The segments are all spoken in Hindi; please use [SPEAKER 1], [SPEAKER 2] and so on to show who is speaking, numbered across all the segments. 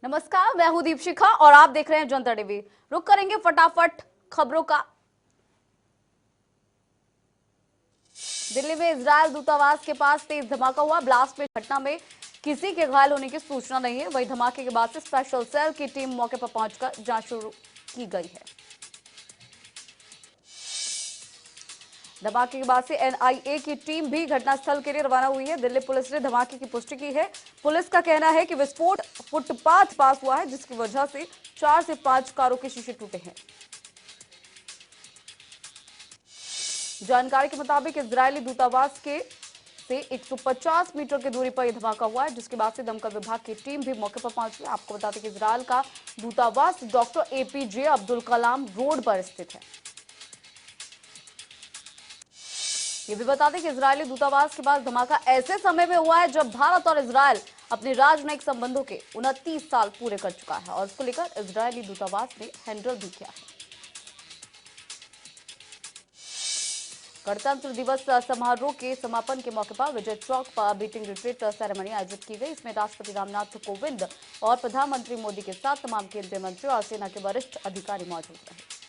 [SPEAKER 1] नमस्कार, मैं हूं दीपशिखा और आप देख रहे हैं जनता टीवी। रुक करेंगे फटाफट खबरों का। दिल्ली में इजरायल दूतावास के पास तेज धमाका हुआ। ब्लास्ट में घटना में किसी के घायल होने की सूचना नहीं है। वहीं धमाके के बाद से स्पेशल सेल की टीम मौके पर पहुंचकर जांच शुरू की गई है। धमाके के बाद से एनआईए की टीम भी घटनास्थल के लिए रवाना हुई है। दिल्ली पुलिस ने धमाके की पुष्टि की है। पुलिस का कहना है कि विस्फोट फुटपाथ पास हुआ है, जिसकी वजह से 4 से 5 कारों के शीशे टूटे हैं। जानकारी के मुताबिक इजरायली दूतावास के से 150 मीटर की दूरी पर यह धमाका हुआ है, जिसके बाद से दमकल विभाग की टीम भी मौके पर पहुंची। आपको बता दें कि इजरायल का दूतावास doctor APJ Abdul Kalam road पर स्थित है। ये भी बता दें कि इजरायली दूतावास के पास धमाका ऐसे समय में हुआ है जब भारत और इजरायल अपने राजनयिक संबंधों के 29 साल पूरे कर चुका है और इसको लेकर इजरायली दूतावास ने हैंडल भी किया है। गणतंत्र दिवस समारोह के समापन के मौके पर विजय चौक पर बीटिंग रिट्रीट सेरेमनी आयोजित की गई। इसमें राष्ट्रपति रामनाथ कोविंद और प्रधानमंत्री मोदी के साथ तमाम केंद्रीय मंत्री और सेना के वरिष्ठ अधिकारी मौजूद रहे।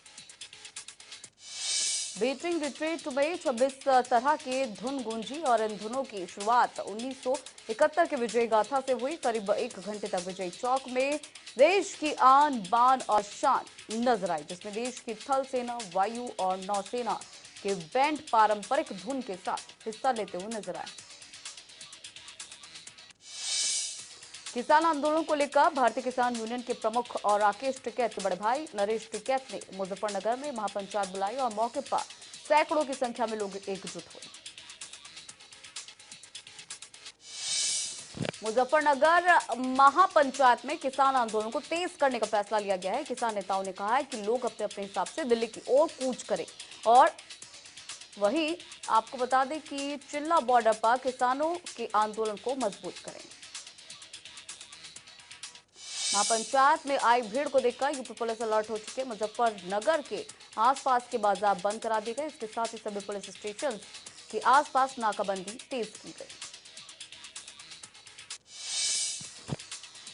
[SPEAKER 1] बीटिंग रिट्रीट में 26 तरह के धुन गूंजी और इन धुनों की शुरुआत 1971 के विजय गाथा से हुई। करीब 1 घंटे तक विजय चौक में देश की आन बान और शान नजर आई, जिसमें देश की थल सेना, वायु और नौसेना के बैंड पारंपरिक धुन के साथ हिस्सा लेते हुए नजर आए। किसान आंदोलन को लेकर भारतीय किसान यूनियन के प्रमुख और राकेश टिकैत के बड़े भाई नरेश टिकैत ने मुजफ्फरनगर में महापंचायत बुलाई और मौके पर सैकड़ों की संख्या में लोग एकजुट हुए। मुजफ्फरनगर महापंचायत में किसान आंदोलन को तेज करने का फैसला लिया गया है। किसान नेताओं ने कहा है कि लोग अपने अपने हिसाब से दिल्ली की ओर कूच करें और वहीं आपको बता दें कि चिल्ला बॉर्डर पर किसानों के आंदोलन को मजबूत करें। महापंचायत में आई भीड़ को देखकर यूपी पुलिस अलर्ट हो चुके। मुजफ्फरनगर के आसपास के बाजार बंद करा दिए गए। इसके साथ ही सभी पुलिस स्टेशन के आसपास नाकाबंदी तेज की गई।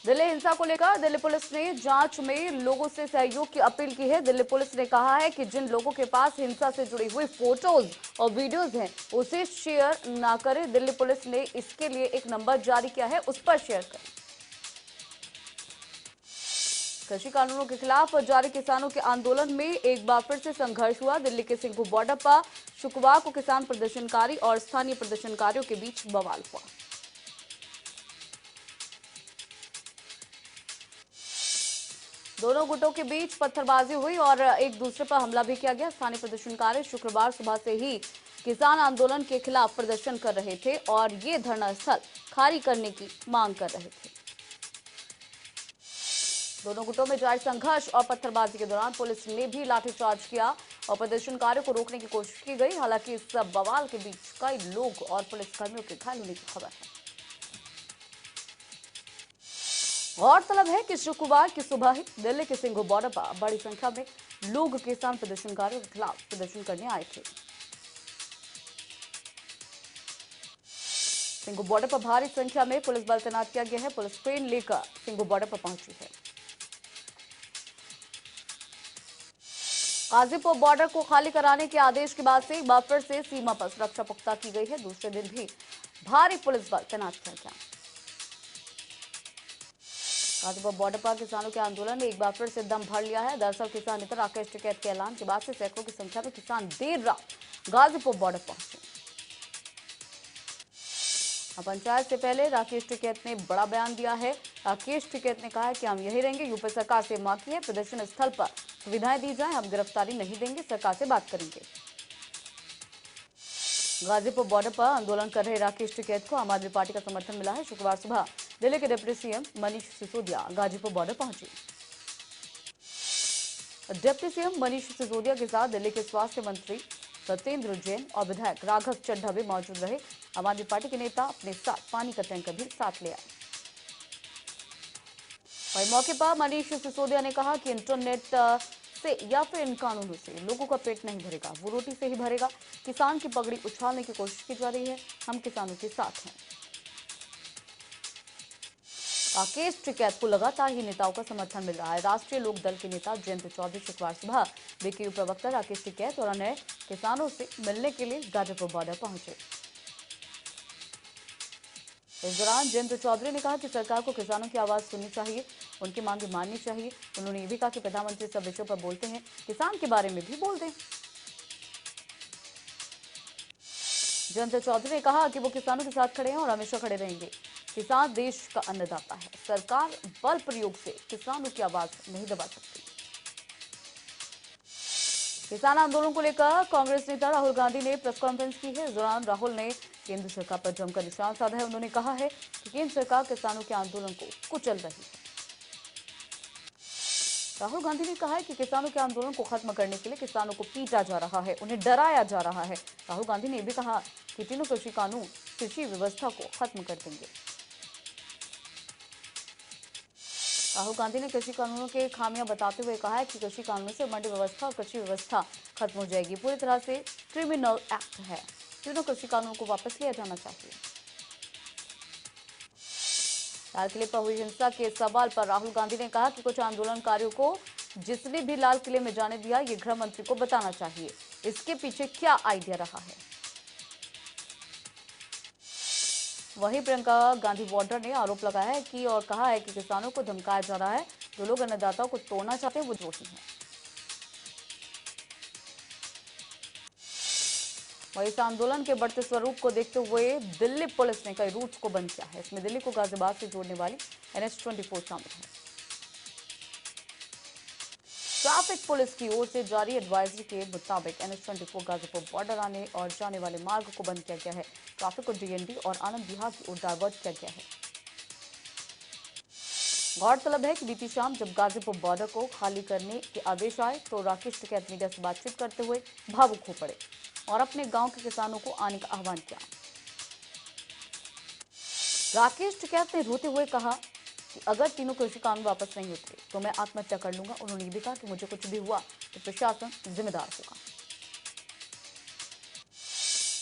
[SPEAKER 1] दिल्ली हिंसा को लेकर दिल्ली पुलिस ने जांच में लोगों से सहयोग की अपील की है। दिल्ली पुलिस ने कहा है कि जिन लोगों के पास हिंसा से जुड़ी हुई फोटोज और वीडियोज हैं, उसे शेयर ना करें। दिल्ली पुलिस ने इसके लिए एक नंबर जारी किया है, उस पर शेयर करें। कृषि कानूनों के खिलाफ जारी किसानों के आंदोलन में एक बार फिर से संघर्ष हुआ। दिल्ली के सिंघू बॉर्डर पर शुक्रवार को किसान प्रदर्शनकारी और स्थानीय प्रदर्शनकारियों के बीच बवाल हुआ। दोनों गुटों के बीच पत्थरबाजी हुई और एक दूसरे पर हमला भी किया गया। स्थानीय प्रदर्शनकारी शुक्रवार सुबह से ही किसान आंदोलन के खिलाफ प्रदर्शन कर रहे थे और ये धरना स्थल खाली करने की मांग कर रहे थे। दोनों गुटों में जारी संघर्ष और पत्थरबाजी के दौरान पुलिस ने भी लाठीचार्ज किया और प्रदर्शनकारियों को रोकने की कोशिश की गई। हालांकि इस बवाल के बीच कई लोग और पुलिसकर्मियों के घायल होने की खबर है। गौरतलब है कि शुक्रवार की सुबह ही दिल्ली के सिंघू बॉर्डर पर बड़ी संख्या में लोग किसान प्रदर्शनकारियों के खिलाफ प्रदर्शन करने आए थे। सिंघू बॉर्डर पर भारी संख्या में पुलिस बल तैनात किया गया है। पुलिस ट्रेन लेकर सिंघू बॉर्डर पर पहुंची है। गाजीपुर बॉर्डर को खाली कराने के आदेश के बाद से एक बार फिर से सीमा पर सुरक्षा पुख्ता की गई है। दूसरे दिन भी भारी पुलिस बल तैनात किया गया। गाजीपुर बॉर्डर पर किसानों के आंदोलन ने एक बार फिर से दम भर लिया है। दरअसल किसान नेता राकेश टिकैत के ऐलान के बाद से सैकड़ों की संख्या में किसान देर रात गाजीपुर बॉर्डर पहुंचे। पंचायत से पहले राकेश टिकैत ने बड़ा बयान दिया है। राकेश टिकैत ने कहा है कि हम यही रहेंगे। यूपी सरकार से मांग की है प्रदर्शन स्थल पर सुविधाएं दी जाए। हम गिरफ्तारी नहीं देंगे, सरकार से बात करेंगे। गाजीपुर बॉर्डर पर आंदोलन कर रहे राकेश टिकैत को आम आदमी पार्टी का समर्थन मिला है। शुक्रवार सुबह दिल्ली के deputy CM Manish Sisodia Ghazipur border पहुंचे। डिप्टी सीएम मनीष सिसोदिया के साथ दिल्ली के स्वास्थ्य मंत्री सत्येंद्र जैन और विधायक राघव चड्ढा भी मौजूद रहे। आम आदमी पार्टी के नेता अपने साथ पानी का टैंकर भी साथ ले आए। वहीं मौके पर मनीष सिसोदिया ने कहा कि इंटरनेट से या फिर इन कानूनों से लोगों का पेट नहीं भरेगा, वो रोटी से ही भरेगा। किसान की पगड़ी उछालने की कोशिश की जा रही है, हम किसानों के साथ हैं। राकेश टिकैत को लगातार ही नेताओं का समर्थन मिल रहा है। राष्ट्रीय लोक दल के नेता जयंत चौधरी शुक्रवार सुबह बीकेयू प्रवक्ता राकेश टिकैत और अन्य किसानों से मिलने के लिए गाजीपुर बॉर्डर पहुंचे। इस दौरान जयंत चौधरी ने कहा कि सरकार को किसानों की आवाज सुननी चाहिए, उनकी मांगे माननी चाहिए। उन्होंने ये भी कहा कि प्रधानमंत्री सब विषयों पर बोलते हैं, किसान के बारे में भी बोल दें। जयंत चौधरी ने कहा कि वो किसानों के साथ खड़े हैं और हमेशा खड़े रहेंगे। किसान देश का अन्नदाता है, सरकार बल प्रयोग से किसानों की आवाज नहीं दबा सकती। किसान आंदोलन को लेकर कांग्रेस नेता राहुल गांधी ने प्रेस कॉन्फ्रेंस की है। इस दौरान राहुल ने केंद्र सरकार पर जमकर निशाना साधा है। उन्होंने कहा है कि केंद्र सरकार किसानों के आंदोलन को कुचल रही है। राहुल गांधी ने कहा है कि किसानों के आंदोलन को खत्म करने के लिए किसानों को पीटा जा रहा है, उन्हें डराया जा रहा है। राहुल गांधी ने भी कहा कि तीनों कृषि कानून कृषि व्यवस्था को खत्म कर देंगे। राहुल गांधी ने कृषि कानूनों के खामियां बताते हुए कहा है कि कृषि कानूनों से मंडी व्यवस्था और कृषि व्यवस्था खत्म हो जाएगी। पूरी तरह से क्रिमिनल एक्ट है, तीनों कृषि कानूनों को वापस लिया जाना चाहिए। लाल किले पर हुई हिंसा के सवाल पर राहुल गांधी ने कहा कि कुछ आंदोलनकारियों को जिसने भी लाल किले में जाने दिया, ये गृह मंत्री को बताना चाहिए इसके पीछे क्या आइडिया रहा है। वहीं प्रियंका गांधी वाड्रा ने आरोप लगाया है कि और कहा है कि किसानों को धमकाया जा रहा है। जो लोग अन्नदाताओं को तोड़ना चाहते हैं वो दोषी हैं। वहीं इस आंदोलन के बढ़ते स्वरूप को देखते हुए दिल्ली पुलिस ने कई रूट्स को बंद किया है। इसमें दिल्ली को गाजियाबाद से जोड़ने वाली NH-24 शामिल है। ट्रैफिक पुलिस की ओर से जारी एडवाइजरी के मुताबिक NH-24 गाजीपुर बॉर्डर आने और जाने वाले मार्ग को बंद किया गया है। ट्रैफिक को DND और आनंद विहार की ओर डायवर्ट किया गया है। गौरतलब है कि बीती शाम जब गाजीपुर बॉर्डर को खाली करने के आदेश आए तो राकेश टिकैत मीडिया से बातचीत करते हुए भावुक हो पड़े और अपने गांव के किसानों को आने का आह्वान किया। राकेश टिकैत ने रोते हुए कहा कि अगर तीनों कृषि कानून वापस नहीं होते तो मैं आत्महत्या कर लूंगा। उन्होंने ये भी कहा कि मुझे कुछ भी हुआ तो प्रशासन जिम्मेदार होगा।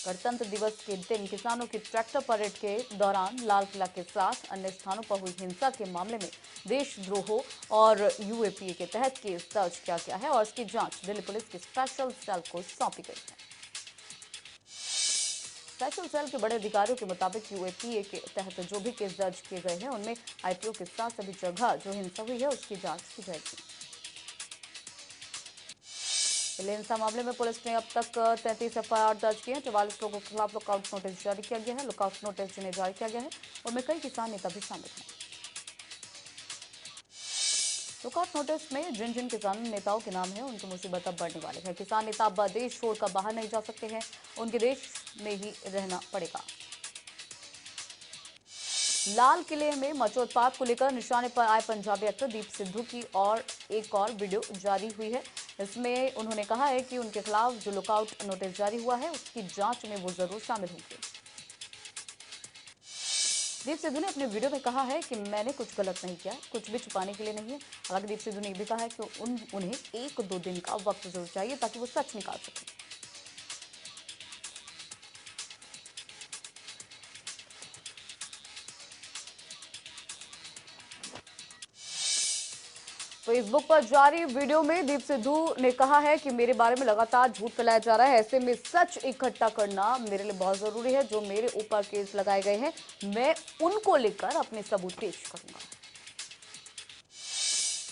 [SPEAKER 1] गणतंत्र दिवस के दिन किसानों की ट्रैक्टर परेड के दौरान लाल किला के साथ अन्य स्थानों पर हुई हिंसा के मामले में देशद्रोह और UAPA के तहत केस दर्ज किया गया है और इसकी जांच दिल्ली पुलिस के स्पेशल सेल को सौंपी गई है। स्पेशल सेल के बड़े अधिकारियों के मुताबिक UAPA के तहत जो भी केस दर्ज किए गए हैं उनमें IPO के साथ सभी जगह जो हिंसा हुई है उसकी जांच की जाएगी। हिंसा मामले में पुलिस ने अब तक 33 FIR दर्ज किए हैं। 44 लोगों के खिलाफ लुकआउट नोटिस जारी किया गया है। लुकआउट नोटिस जिन्हें जारी किया गया है उनमें कई किसान नेता भी शामिल हैं। लुकआउट नोटिस में जिन जिन किसान नेताओं के नाम है उनकी मुसीबत अब बढ़ने वाली है। किसान नेता अब देश छोड़कर बाहर नहीं जा सकते हैं, उनके देश में ही रहना पड़ेगा। लाल किले में मचे उत्पात को लेकर निशाने पर आए पंजाबी एक्टर दीप सिद्धू की और एक और वीडियो जारी हुई है। इसमें उन्होंने कहा है कि उनके खिलाफ जो लुकआउट नोटिस जारी हुआ है उसकी जांच में वो जरूर शामिल होंगे। दीप सिद्धू ने अपने वीडियो में कहा है कि मैंने कुछ गलत नहीं किया, कुछ भी छुपाने के लिए नहीं है। हालांकि दीप सिद्धू ने भी कहा है कि उन्हें 1-2 दिन का वक्त जरूर चाहिए ताकि वो सच निकाल सकें। फेसबुक पर जारी वीडियो में दीप सिद्धू ने कहा है कि मेरे बारे में लगातार झूठ फैलाया जा रहा है, ऐसे में सच इकट्ठा करना मेरे लिए बहुत जरूरी है। जो मेरे ऊपर केस लगाए गए हैं मैं उनको लेकर अपने सबूत पेश करूंगा।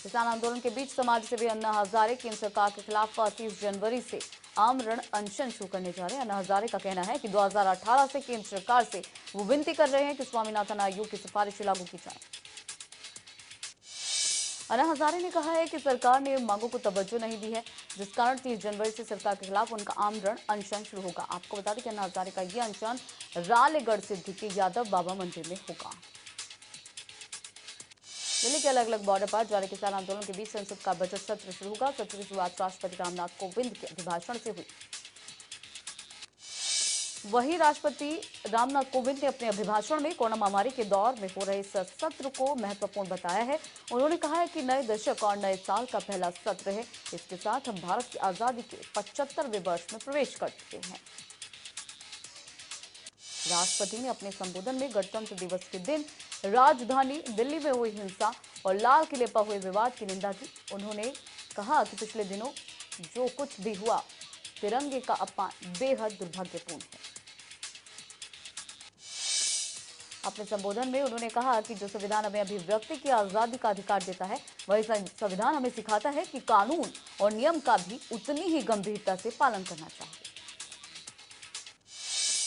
[SPEAKER 1] किसान आंदोलन के बीच समाजसेवी अन्ना हजारे केंद्र सरकार के खिलाफ 30 जनवरी से आमरण अनशन शुरू करने जा रहे हैं। अन्ना हजारे का कहना है कि 2018 से केंद्र सरकार से वो विनती कर रहे हैं कि स्वामीनाथन आयोग की सिफारिश लागू की जाए। अन्ना हजारे ने कहा है कि सरकार ने मांगों को तवज्जो नहीं दी है, जिस कारण 30 जनवरी से सरकार के खिलाफ उनका आमरण अनशन शुरू होगा। आपको बता दें कि अन्ना हजारे का यह अनशन रालेगढ़ सिद्धि के यादव बाबा मंदिर में होगा। दिल्ली के अलग अलग बॉर्डर पर जारी किसान आंदोलन के बीच संसद का बजट सत्र शुरू होगा। सत्र की शुरुआत राष्ट्रपति रामनाथ कोविंद के अभिभाषण से हुई। वहीं राष्ट्रपति रामनाथ कोविंद ने अपने अभिभाषण में कोरोना महामारी के दौर में हो रहे इस सत्र को महत्वपूर्ण बताया है। उन्होंने कहा है कि नए दशक और नए साल का पहला सत्र है। इसके साथ हम भारत की आजादी के 75वें वर्ष में प्रवेश कर चुके हैं। राष्ट्रपति ने अपने संबोधन में गणतंत्र दिवस के दिन राजधानी दिल्ली में हुई हिंसा और लाल किले पर हुए विवाद की निंदा की। उन्होंने कहा कि पिछले दिनों जो कुछ भी हुआ, तिरंगे का अपमान बेहद दुर्भाग्यपूर्ण है। अपने संबोधन में उन्होंने कहा कि जो संविधान हमें अभिव्यक्ति की आजादी का अधिकार देता है, वही संविधान हमें सिखाता है कि कानून और नियम का भी उतनी ही गंभीरता से पालन करना चाहिए।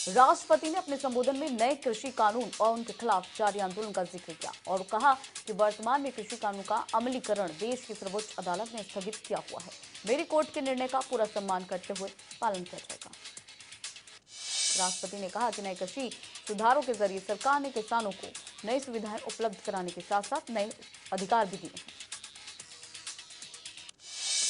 [SPEAKER 1] राष्ट्रपति ने अपने संबोधन में नए कृषि कानून और उनके खिलाफ जारी आंदोलन का जिक्र किया और कहा कि वर्तमान में कृषि कानून का अमलीकरण देश की सर्वोच्च अदालत ने स्थगित किया हुआ है। मेरी कोर्ट के निर्णय का पूरा सम्मान करते हुए पालन किया जाएगा। राष्ट्रपति ने कहा कि नए कृषि सुधारों के जरिए सरकार ने किसानों को नई सुविधाएं उपलब्ध कराने के साथ साथ नए अधिकार भी दिए हैं।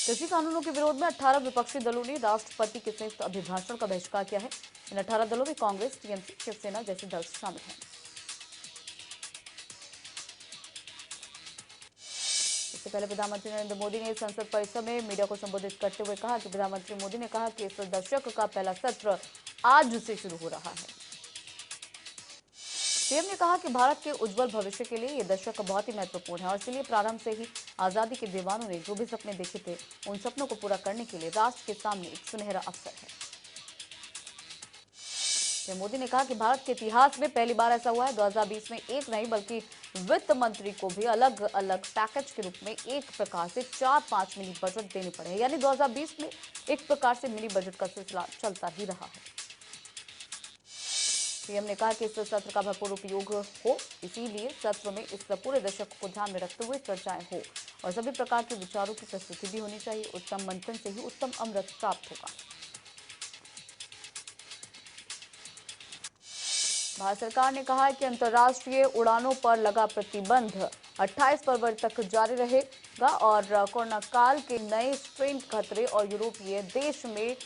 [SPEAKER 1] कृषि कानूनों के विरोध में 18 विपक्षी दलों ने राष्ट्रपति के संयुक्त अभिभाषण का बहिष्कार किया है। इन 18 दलों में कांग्रेस, टीएमसी, शिवसेना जैसे दल शामिल हैं। इससे पहले प्रधानमंत्री नरेंद्र मोदी ने संसद परिसर में मीडिया को संबोधित करते हुए कहा कि प्रधानमंत्री मोदी ने कहा कि इस दशक का पहला सत्र आज से शुरू हो रहा है। सीएम ने कहा कि भारत के उज्जवल भविष्य के लिए यह दशक बहुत ही महत्वपूर्ण है और इसलिए प्रारंभ से ही आजादी के दीवानों ने जो भी सपने देखे थे, उन सपनों को पूरा करने के लिए राष्ट्र के सामने एक सुनहरा अवसर है। मोदी ने कहा कि भारत के इतिहास में पहली बार ऐसा हुआ है। 2020 में एक नहीं बल्कि वित्त मंत्री को भी अलग अलग पैकेज के रूप में एक प्रकार से 4-5 मिनी बजट देने पड़े हैं। यानी 2020 में एक प्रकार से मिनी बजट का सिलसिला चलता ही रहा है। सीएम ने कहा कि इस सत्र का भरपूर उपयोग हो, इसीलिए सत्र में इस पूरे दशक को ध्यान में रखते हुए चर्चाएं हो और सभी प्रकार के विचारों की प्रस्तुति भी होनी चाहिए। उत्तम मंथन से ही उत्तम अमृत प्राप्त होगा। भारत सरकार ने कहा है कि अंतर्राष्ट्रीय उड़ानों पर लगा प्रतिबंध 28 फरवरी तक जारी रहेगा और कोरोना काल के नए स्ट्रेन खतरे और यूरोपीय देश में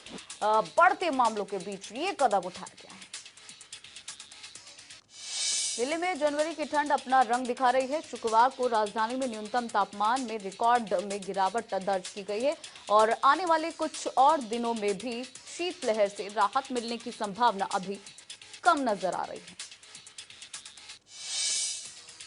[SPEAKER 1] बढ़ते मामलों के बीच ये कदम उठाया गया है। दिल्ली में जनवरी की ठंड अपना रंग दिखा रही है। शुक्रवार को राजधानी में न्यूनतम तापमान में रिकॉर्ड में गिरावट दर्ज की गई है और आने वाले कुछ और दिनों में भी शीतलहर से राहत मिलने की संभावना अभी कम नजर आ रही है।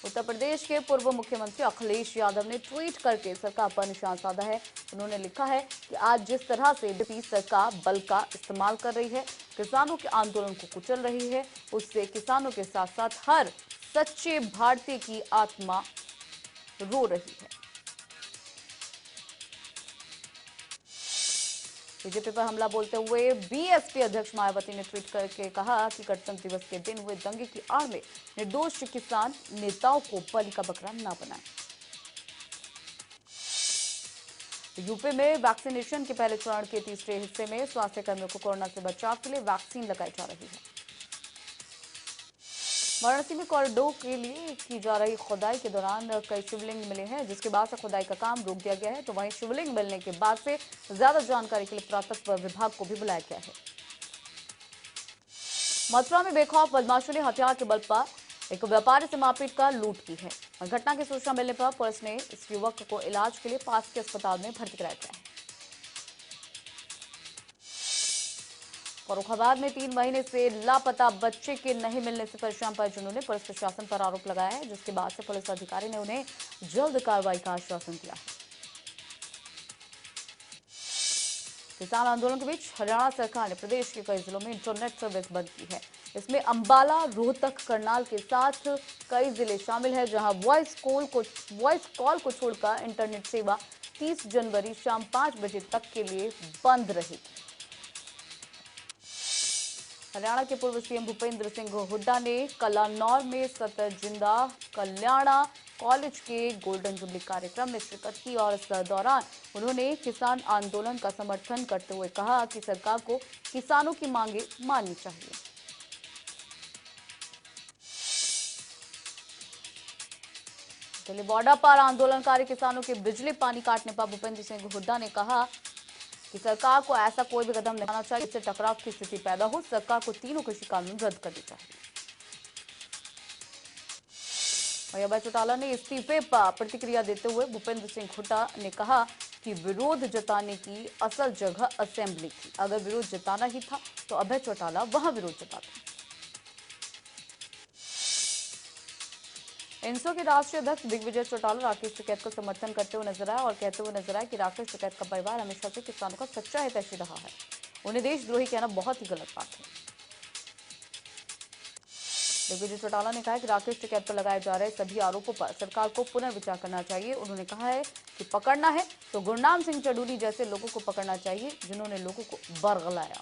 [SPEAKER 1] उत्तर प्रदेश के पूर्व मुख्यमंत्री अखिलेश यादव ने ट्वीट करके सरकार पर निशाना साधा है। उन्होंने लिखा है कि आज जिस तरह से बीजेपी सरकार बल का इस्तेमाल कर रही है, किसानों के आंदोलन को कुचल रही है, उससे किसानों के साथ साथ हर सच्चे भारतीय की आत्मा रो रही है। बीजेपी पर हमला बोलते हुए बीएसपी अध्यक्ष मायावती ने ट्वीट करके कहा कि गणतंत्र दिवस के दिन हुए दंगे की आड़ में निर्दोष किसान नेताओं को बलि का बकरा न बनाएं। यूपी में वैक्सीनेशन के पहले चरण के तीसरे हिस्से में स्वास्थ्य कर्मियों को कोरोना से बचाव के लिए वैक्सीन लगाई जा रही है। वाराणसी में कॉरिडोर के लिए की जा रही खुदाई के दौरान कई शिवलिंग मिले हैं, जिसके बाद से खुदाई का काम रोक दिया गया है। तो वहीं शिवलिंग मिलने के बाद से ज्यादा जानकारी के लिए पुरातत्व विभाग को भी बुलाया गया है। मथुरा में बेखौफ बदमाशों ने हथियार के बल पर एक व्यापारी से मारपीट कर लूट की है। घटना की सूचना मिलने पर पुलिस ने इस युवक को इलाज के लिए पास के अस्पताल में भर्ती कराया गया है। फर्रुखाबाद में 3 महीने से लापता बच्चे के नहीं मिलने से परेशान परिजनों ने पुलिस प्रशासन पर आरोप लगाया है, जिसके बाद से पुलिस अधिकारी ने उन्हें जल्द कार्रवाई का आश्वासन दिया है। किसान आंदोलन के बीच हरियाणा सरकार ने प्रदेश के कई जिलों में इंटरनेट सर्विस बंद की है। इसमें अंबाला, रोहतक, करनाल के साथ कई जिले शामिल हैं, जहां वॉइस कॉल को छोड़कर इंटरनेट सेवा 30 जनवरी शाम 5 बजे तक के लिए बंद रहेगी। हरियाणा के पूर्व सीएम भूपेंद्र सिंह हुड्डा ने कलानौर में सतजिंदा कल्याणा कॉलेज के गोल्डन जुबली कार्यक्रम में शिरकत की और इस दौरान उन्होंने किसान आंदोलन का समर्थन करते हुए कहा कि सरकार को किसानों की मांगे माननी चाहिए। दिल्ली बॉर्डर पर आंदोलनकारी किसानों के बिजली पानी काटने पर भूपेंद्र सिंह हुड्डा ने कहा कि सरकार को ऐसा कोई भी कदम नहीं उठाना चाहिए जिससे टकराव की स्थिति पैदा हो। सरकार को तीनों कृषि कानून रद्द करने चाहिए। अभय चौटाला ने इस्तीफे पर प्रतिक्रिया देते हुए भूपेंद्र सिंह हुड्डा ने कहा कि विरोध जताने की असल जगह असेंबली थी। अगर विरोध जताना ही था तो अभय चौटाला वहां विरोध जताते। इंसो के राष्ट्रीय अध्यक्ष दिग्विजय चौटाला राकेश टिकैत को समर्थन करते हुए नजर आए और कहते हुए नजर आए कि राकेश टिकैत का परिवार हमेशा से किसानों का सच्चा हितैषी रहा है। उन्हें देशद्रोही कहना बहुत ही गलत बात है। दिग्विजय चौटाला ने कहा कि राकेश टिकैत पर लगाए जा रहे सभी आरोपों पर सरकार को पुनर्विचार करना चाहिए। उन्होंने कहा है कि पकड़ना है तो गुरनाम सिंह चडूरी जैसे लोगों को पकड़ना चाहिए जिन्होंने लोगों को बरगलाया।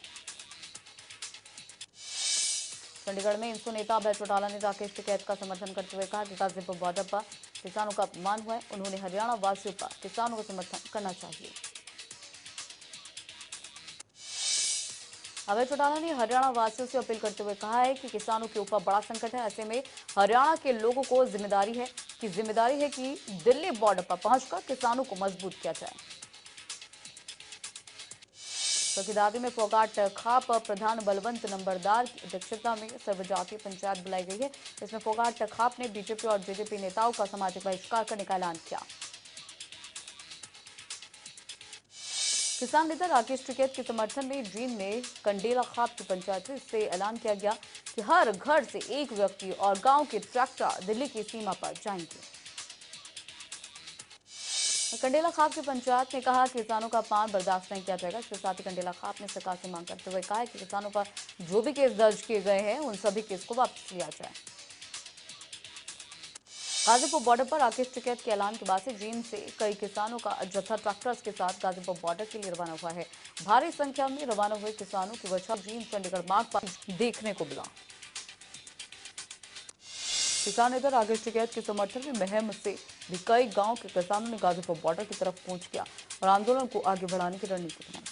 [SPEAKER 1] चंडीगढ़ में इंसो नेता अभय चौटाला ने राकेश टिकैत का समर्थन करते हुए कहा कि गाजीपुर बॉर्डर पर किसानों का अपमान हुआ है। उन्होंने हरियाणा वासियों का किसानों का समर्थन करना चाहिए। अभय चौटाला ने हरियाणा वासियों से अपील करते हुए कहा है कि किसानों के ऊपर बड़ा संकट है। ऐसे में हरियाणा के लोगों को जिम्मेदारी है कि दिल्ली बॉर्डर पर पहुंचकर किसानों को मजबूत किया जाए। चौकीदारी में फोगाट खाप प्रधान बलवंत नंबरदार की अध्यक्षता में सर्वजातीय पंचायत बुलाई गई है। इसमें फोगाट खाप ने बीजेपी और जेजेपी नेताओं का सामाजिक बहिष्कार करने का ऐलान किया। किसान नेता राकेश टिकैत के समर्थन में जींद में कंडेला खाप की पंचायत से ऐलान किया गया कि हर घर से एक व्यक्ति और गांव के ट्रैक्टर दिल्ली की सीमा पर जाएंगे। कंडेला खाप की पंचायत ने कहा कि किसानों का अपमान बर्दाश्त नहीं किया जाएगा। इसके साथ ही कंडेला खाप ने सरकार से मांग करते हुए कहा है कि किसानों पर जो भी केस दर्ज किए गए हैं उन सभी केस को वापस लिया जाए। गाजीपुर बॉर्डर पर राकेश टिकैत के ऐलान के बाद से जींद से कई किसानों का जत्था ट्रैक्टर्स के साथ गाजीपुर बॉर्डर के लिए रवाना हुआ है। भारी संख्या में रवाना हुए किसानों की वजह जींद चंडीगढ़ मार्ग पर देखने को मिला। किसान नेता राकेश टिकैत के समर्थन में मुहिम से भी कई गांव के किसानों ने गाजीपुर बॉर्डर की तरफ कूच किया और आंदोलन को आगे बढ़ाने की रणनीति बनाई।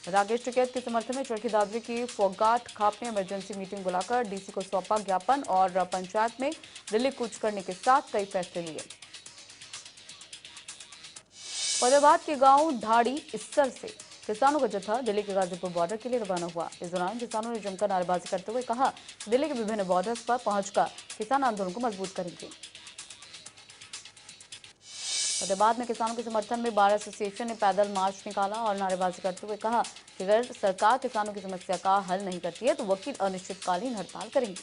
[SPEAKER 1] राकेश टिकैत के समर्थन में चरखी दादरी की फोगाट खाप ने इमरजेंसी मीटिंग बुलाकर डीसी को सौंपा ज्ञापन और पंचायत में दिल्ली कूच करने के साथ कई फैसले लिए। फतेहाबाद के गांव ढाड़ी इस्सर से किसानों का जत्था दिल्ली के गाजीपुर बॉर्डर के लिए रवाना हुआ। इस दौरान किसानों ने जमकर नारेबाजी करते हुए कहा दिल्ली के विभिन्न बॉर्डर्स पर पहुंचकर किसान आंदोलन को मजबूत करेंगे। फतेहाबाद में किसानों के समर्थन में बार एसोसिएशन ने पैदल मार्च निकाला और नारेबाजी करते हुए कहा कि अगर सरकार किसानों की समस्या का हल नहीं करती है तो वकील अनिश्चितकालीन हड़ताल करेंगे।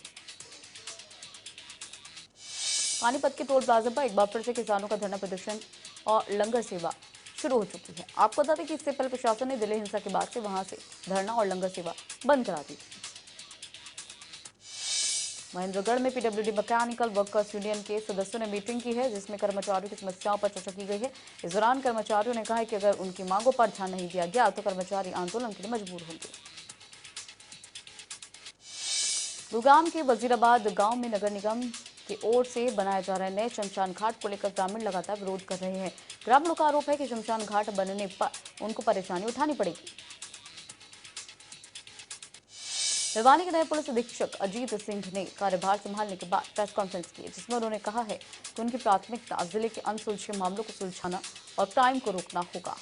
[SPEAKER 1] पानीपत के टोल प्लाजा पर एक बार फिर से किसानों का धरना प्रदर्शन और लंगर सेवा शुरू हो चुकी है। आपको बता दें कि इससे पहले प्रशासन ने दिल्ली हिंसा के बाद से वहां से धरना और लंगर सेवा बंद करा दी। महेंद्रगढ़ में पीडब्ल्यूडी मैकेनिकल वर्कर्स यूनियन के सदस्यों ने मीटिंग की है जिसमें कर्मचारियों की समस्याओं पर चर्चा की गई है। इस दौरान कर्मचारियों ने कहा है कि अगर उनकी मांगों पर ध्यान नहीं दिया गया तो कर्मचारी आंदोलन के लिए मजबूर होंगे। गुरुग्राम के वजीराबाद गांव में नगर निगम की ओर से बनाए जा रहे नए शमशान घाट को लेकर ग्रामीण लगातार विरोध कर रहे हैं। ग्रामीणों का आरोप है कि शमशान घाट बनने पर उनको परेशानी उठानी पड़ेगी। भिवानी के नए पुलिस अधीक्षक अजीत सिंह ने कार्यभार संभालने के बाद प्रेस कॉन्फ्रेंस की जिसमें उन्होंने कहा है कि उनकी प्राथमिकता जिले के अनसुलझे मामलों को सुलझाना और क्राइम को रोकना होगा।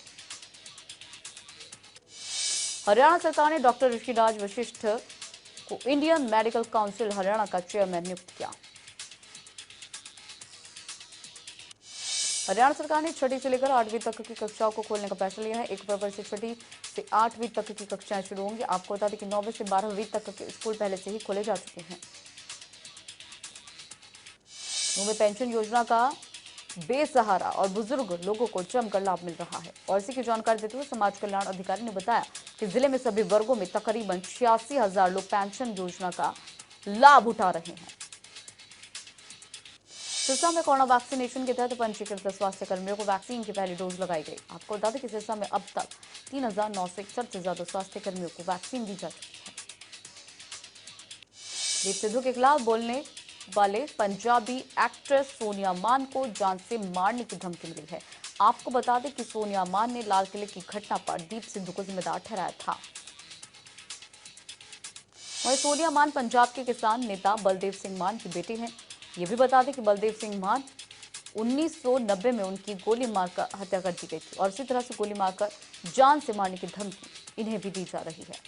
[SPEAKER 1] हरियाणा सरकार ने डॉक्टर ऋषिराज वशिष्ठ को इंडियन मेडिकल काउंसिल हरियाणा का चेयरमैन नियुक्त किया। हरियाणा सरकार ने 6वीं से लेकर 8वीं तक की कक्षाओं को खोलने का फैसला लिया है। 1 फरवरी से 6वीं से 8वीं तक की कक्षाएं शुरू होंगी। आपको बता दें कि 9वीं से 12वीं तक के स्कूल पहले से ही खोले जा चुके हैं। भूमि पेंशन योजना का बेसहारा और बुजुर्ग लोगों को जमकर लाभ मिल रहा है और इसी की जानकारी देते हुए समाज कल्याण अधिकारी ने बताया कि जिले में सभी वर्गों में तकरीबन 86,000 लोग पेंशन योजना का लाभ उठा रहे हैं। सिरसा में कोरोना वैक्सीनेशन के तहत पंजीकृत स्वास्थ्य कर्मियों को वैक्सीन की पहली डोज लगाई गई। आपको बता दें कि सिरसा में अब तक 3,961 से ज्यादा स्वास्थ्य कर्मियों को वैक्सीन दी जा चुकी है। दीप सिद्धू के खिलाफ बोलने वाले पंजाबी एक्ट्रेस सोनिया मान को जान से मारने की धमकी मिली है। आपको बता दें कि सोनिया मान ने लाल किले की घटना पर दीप सिद्धू को जिम्मेदार ठहराया था। वहीं सोनिया मान पंजाब के किसान नेता बलदेव सिंह मान की बेटी हैं। ये भी बता दें कि बलदेव सिंह मान 1990 में उनकी गोली मारकर हत्या कर दी गई थी और इसी तरह से गोली मारकर जान से मारने की धमकी इन्हें भी दी जा रही है।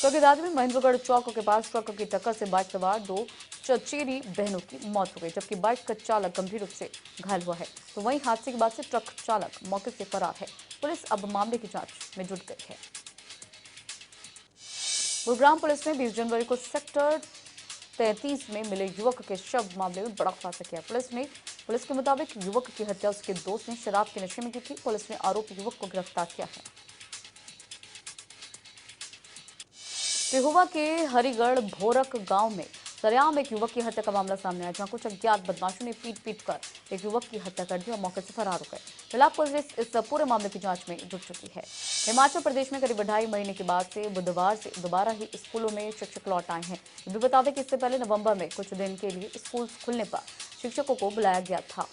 [SPEAKER 1] चौकीदारी में महेंद्रगढ़ चौक के पास ट्रक की टक्कर से बाइक सवार 2 चचेरी बहनों की मौत हो गई जबकि बाइक का चालक गंभीर रूप से घायल हुआ है। तो वहीं हादसे के बाद से ट्रक चालक मौके से फरार है। पुलिस अब मामले की जांच में जुट गई है। गुरुग्राम पुलिस ने 20 जनवरी को सेक्टर 33 में मिले युवक के शव मामले में बड़ा खुलासा किया। पुलिस के मुताबिक युवक की हत्या उसके दोस्त ने शराब के नशे में की थी। पुलिस ने आरोपी युवक को गिरफ्तार किया है। पिहोवा के हरिगढ़ भोरक गांव में सरेआम एक युवक की हत्या का मामला सामने आया, जहां कुछ अज्ञात बदमाशों ने पीट कर एक युवक की हत्या कर दी और मौके से फरार हो गए। फिलहाल पुलिस इस पूरे मामले की जांच में जुट चुकी है। हिमाचल प्रदेश में करीब 2.5 महीने के बाद से बुधवार से दोबारा ही स्कूलों में शिक्षक लौट आए हैं। ये भी बता दें कि इससे पहले नवंबर में कुछ दिन के लिए स्कूल खुलने पर शिक्षकों को बुलाया गया था।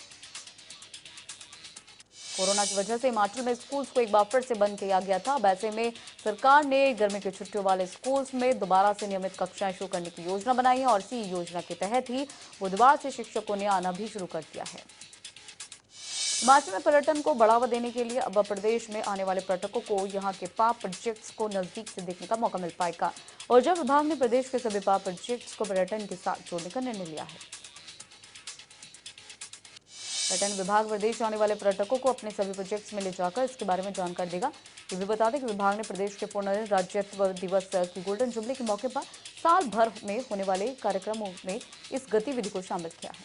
[SPEAKER 1] कोरोना की वजह से हिमाचल में स्कूल्स को एक बार फिर से बंद किया गया था। अब ऐसे में सरकार ने गर्मी की छुट्टियों वाले स्कूल्स में दोबारा से नियमित कक्षाएं शुरू करने की योजना बनाई है और इसी योजना के तहत ही बुधवार से शिक्षकों ने आना भी शुरू कर दिया है। हिमाचल में पर्यटन को बढ़ावा देने के लिए अब प्रदेश में आने वाले पर्यटकों को यहां के पार्क प्रोजेक्ट्स को नजदीक से देखने का मौका मिल पाएगा। ऊर्जा विभाग ने प्रदेश के सभी पार्क प्रोजेक्ट्स को पर्यटन के साथ जोड़ने का निर्णय लिया है। पर्यटन विभाग प्रदेश आने वाले पर्यटकों को अपने सभी प्रोजेक्ट्स में ले जाकर इसके बारे में जानकारी देगा। ये भी बता दें कि विभाग ने प्रदेश के पूर्ण राज्यत्व दिवस की गोल्डन जुबली के मौके पर साल भर में होने वाले कार्यक्रमों में इस गतिविधि को शामिल किया है।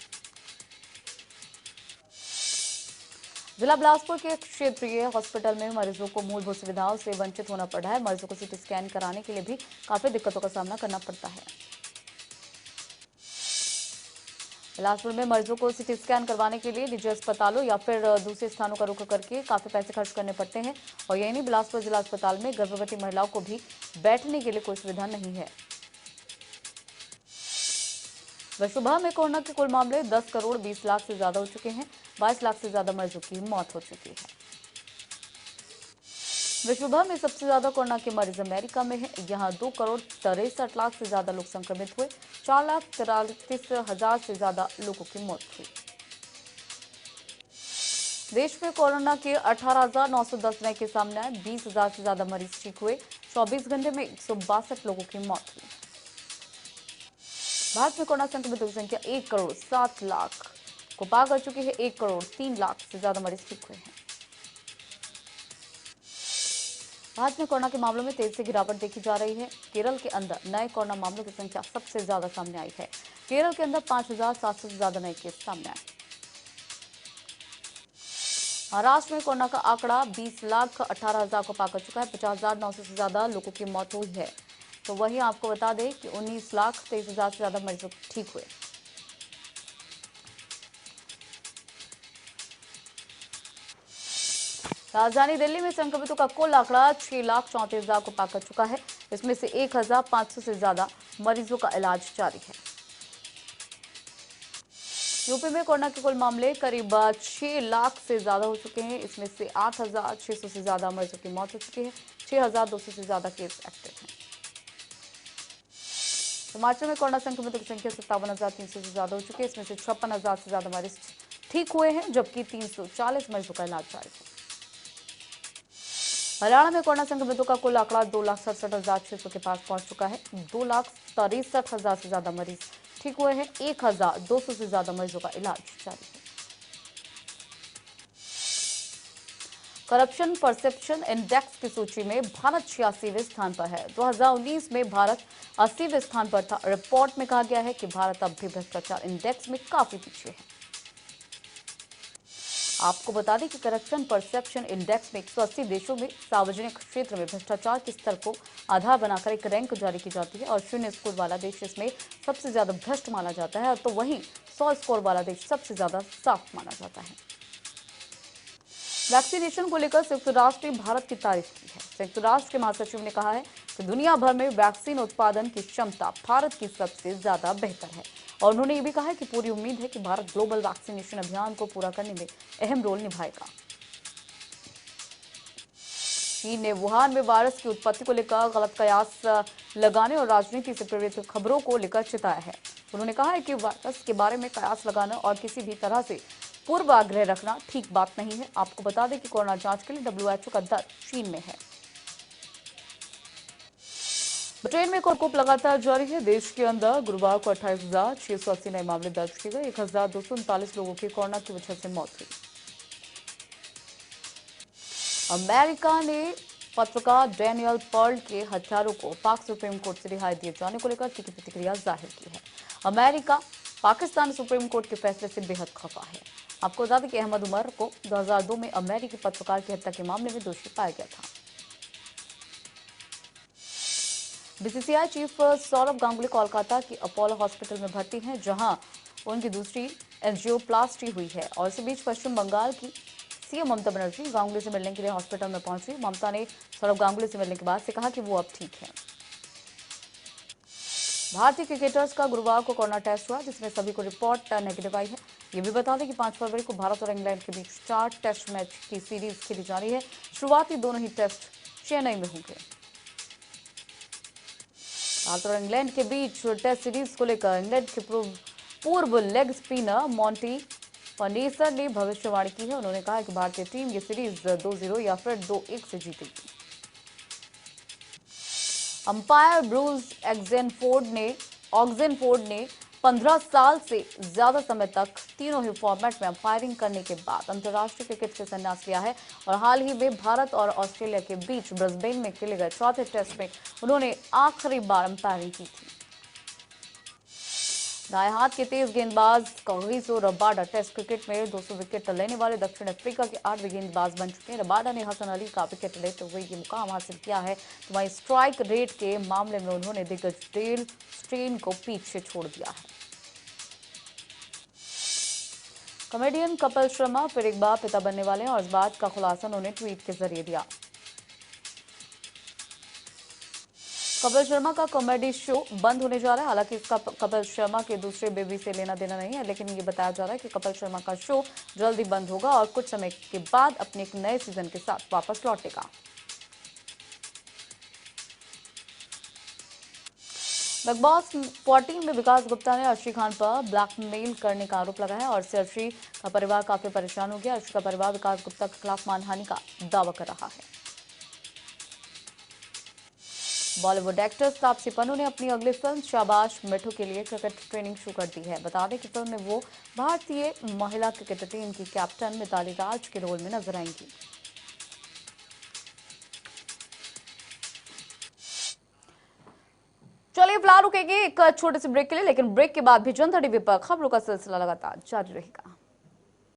[SPEAKER 1] जिला बिलासपुर के क्षेत्रीय हॉस्पिटल में मरीजों को मूलभूत सुविधाओं से वंचित होना पड़ रहा है। मरीजों को सीटी स्कैन कराने के लिए भी काफी दिक्कतों का सामना करना पड़ता है। बिलासपुर में मरीजों को सीटी स्कैन करवाने के लिए निजी अस्पतालों या फिर दूसरे स्थानों का रुख करके काफी पैसे खर्च करने पड़ते हैं। और यही नहीं, बिलासपुर जिला अस्पताल में गर्भवती महिलाओं को भी बैठने के लिए कोई सुविधा नहीं है। विश्व भर में कोरोना के कुल मामले 10 करोड़ 20 लाख से ज्यादा हो चुके हैं। 22 लाख से ज्यादा मरीजों की मौत हो चुकी है। विश्व भर में सबसे ज्यादा कोरोना के मरीज अमेरिका में हैं। यहां 2 करोड़ 63 लाख से ज्यादा लोग संक्रमित हुए। 4,33,000 से ज्यादा लोगों की मौत हुई। देश में कोरोना के 18,910 नए केस सामने आए। 20,000 से ज्यादा मरीज ठीक हुए। 24 घंटे में 162 लोगों की मौत हुई। भारत में कोरोना संक्रमितों की संख्या 1 करोड़ 7 लाख को पार कर चुकी है। 1 करोड़ 3 लाख से ज्यादा मरीज ठीक हुए हैं। भारत में कोरोना के मामलों में तेजी से गिरावट देखी जा रही है। केरल के अंदर नए कोरोना मामलों की संख्या सबसे ज्यादा सामने आई है। केरल के अंदर 5,700 से ज्यादा नए केस सामने आए। महाराष्ट्र में कोरोना का आंकड़ा 20,18,000 को पार कर चुका है। 50,900 से ज्यादा लोगों की मौत हुई है। तो वहीं आपको बता दें कि 19,23,000 से ज्यादा मरीज ठीक हुए। राजधानी दिल्ली में संक्रमितों का कुल आंकड़ा 6,34,000 को पार कर चुका है। इसमें से 1,500 से ज्यादा मरीजों का इलाज जारी है। यूपी में कोरोना के कुल मामले करीब 6 लाख से ज्यादा हो चुके हैं। इसमें से 8,600 से ज्यादा मरीजों की मौत हो चुकी है। 6,200 से ज्यादा केस एक्टिव हैं। हिमाचल में कोरोना संक्रमितों की संख्या 57,300 से ज्यादा हो चुकी है। इसमें से 56,000 से ज्यादा मरीज ठीक हुए हैं, जबकि 340 मरीजों का इलाज जारी है। हरियाणा में कोरोना संक्रमितों का कुल आंकड़ा 2,67,600 के पास पहुंच चुका है। 2,63,000 से ज्यादा मरीज ठीक हुए हैं। 1,200 से ज्यादा मरीजों का इलाज जारी है। करप्शन परसेप्शन इंडेक्स की सूची में भारत 86वें स्थान पर है। 2019 में भारत 80वें स्थान पर था। रिपोर्ट में कहा गया है कि भारत अब भी भ्रष्टाचार इंडेक्स में काफी पीछे है। आपको बता दें कि करप्शन परसेप्शन इंडेक्स में 180 देशों में सार्वजनिक क्षेत्र में भ्रष्टाचार के स्तर को आधार बनाकर एक रैंक जारी की जाती है और 0 स्कोर वाला देश इसमें सबसे ज्यादा भ्रष्ट माना जाता है, तो वहीं 100 स्कोर वाला देश सबसे ज्यादा साफ माना जाता है। वैक्सीनेशन को लेकर संयुक्त राष्ट्र ने भारत की तारीफ की है। संयुक्त राष्ट्र के महासचिव ने कहा है कि दुनिया भर में वैक्सीन उत्पादन की क्षमता भारत की सबसे ज्यादा बेहतर है और उन्होंने ये भी कहा है कि पूरी उम्मीद है कि भारत ग्लोबल वैक्सीनेशन अभियान को पूरा करने में अहम रोल निभाएगा। चीन ने वुहान में वायरस की उत्पत्ति को लेकर गलत कयास लगाने और राजनीति से प्रेरित खबरों को लेकर चिताया है। उन्होंने कहा है कि वायरस के बारे में कयास लगाना और किसी भी तरह से पूर्वाग्रह रखना ठीक बात नहीं है। आपको बता दें कि कोरोना जांच के लिए WHO का दर चीन में है। ब्रिटेन में प्रकोप लगातार जारी है। देश के अंदर गुरुवार को 28,680 नए मामले दर्ज किए गए। 1,239 लोगों की कोरोना की वजह से मौत हुई। अमेरिका ने पत्रकार डैनियल पर्ल के हत्यारों को पाक सुप्रीम कोर्ट से रिहाई दिए जाने को लेकर तीखी प्रतिक्रिया जाहिर की है। अमेरिका पाकिस्तान सुप्रीम कोर्ट के फैसले से बेहद खफा है। आपको बता दें कि अहमद उमर को 2002 में अमेरिकी पत्रकार की हत्या के मामले में दोषी पाया गया था। बीसीसीआई चीफ सौरभ गांगुली कोलकाता की अपोलो हॉस्पिटल में भर्ती हैं, जहां उनकी दूसरी एंजियोप्लास्टी हुई है। और इसी बीच पश्चिम बंगाल की सीएम ममता बनर्जी गांगुली से मिलने के लिए हॉस्पिटल में पहुंची। ममता ने सौरभ गांगुली से मिलने के बाद से कहा कि वो अब ठीक है। भारतीय क्रिकेटर्स का गुरुवार को कोरोना टेस्ट हुआ, जिसमें सभी को रिपोर्ट नेगेटिव आई है। ये भी बता दें कि 5 फरवरी को भारत और इंग्लैंड के बीच 4 टेस्ट मैच की सीरीज खेली जा रही है। शुरुआती दोनों ही टेस्ट चेन्नई में होंगे। भारत और इंग्लैंड के बीच टेस्ट सीरीज को लेकर इंग्लैंड के पूर्व लेग स्पिनर मॉन्टी पनेसर ने भविष्यवाणी की है। उन्होंने कहा कि भारतीय टीम ये सीरीज 2-0 या फिर 2-1 से जीतेगी। अंपायर ब्रूस ऑक्सेनफोर्ड ने 15 साल से ज्यादा समय तक तीनों ही फॉर्मेट में अंपायरिंग करने के बाद अंतर्राष्ट्रीय क्रिकेट से संन्यास लिया है। और हाल ही में भारत और ऑस्ट्रेलिया के बीच ब्रिस्बेन में खेले गए चौथे टेस्ट में उन्होंने आखिरी बार अंपायरिंग की थी। दाएं हाथ के तेज गेंदबाज कागिसो रबाडा टेस्ट क्रिकेट में 200 विकेट लेने वाले दक्षिण अफ्रीका के 8वें गेंदबाज बन चुके हैं। रबाडा ने हसन अली का विकेट लेते हुए ये मुकाम हासिल किया है। तो वहीं स्ट्राइक रेट के मामले में उन्होंने दिग्गज डेल स्टेन को पीछे छोड़ दिया है। कॉमेडियन कपिल शर्मा फिर एक बार पिता बनने वाले हैं और इस बात का खुलासा उन्होंने ट्वीट के जरिए दिया। कपिल शर्मा का कॉमेडी शो बंद होने जा रहा है। हालांकि इसका कपिल शर्मा के दूसरे बेबी से लेना देना नहीं है, लेकिन ये बताया जा रहा है कि कपिल शर्मा का शो जल्द ही बंद होगा और कुछ समय के बाद अपने एक नए सीजन के साथ वापस लौटेगा। बिग बॉस 14 में विकास गुप्ता ने अर्शी खान पर ब्लैकमेल करने का आरोप लगाया और इससे अर्शी का परिवार काफी परेशान हो गया। अर्शी का परिवार विकास गुप्ता के खिलाफ मानहानि का दावा कर रहा है। बॉलीवुड एक्टर तापसी पन्नू ने अपनी अगली फिल्म शाबाश मिठू के लिए क्रिकेट ट्रेनिंग शुरू कर दी है। बता दें कि फिल्म में वो भारतीय महिला क्रिकेट टीम की कैप्टन मिताली राज के रोल में नजर आएंगी। चलिए फिलहाल रुकेंगे एक छोटे से ब्रेक के लिए, लेकिन ब्रेक के बाद भी जनता टीवी पर खबरों का सिलसिला लगातार जारी रहेगा।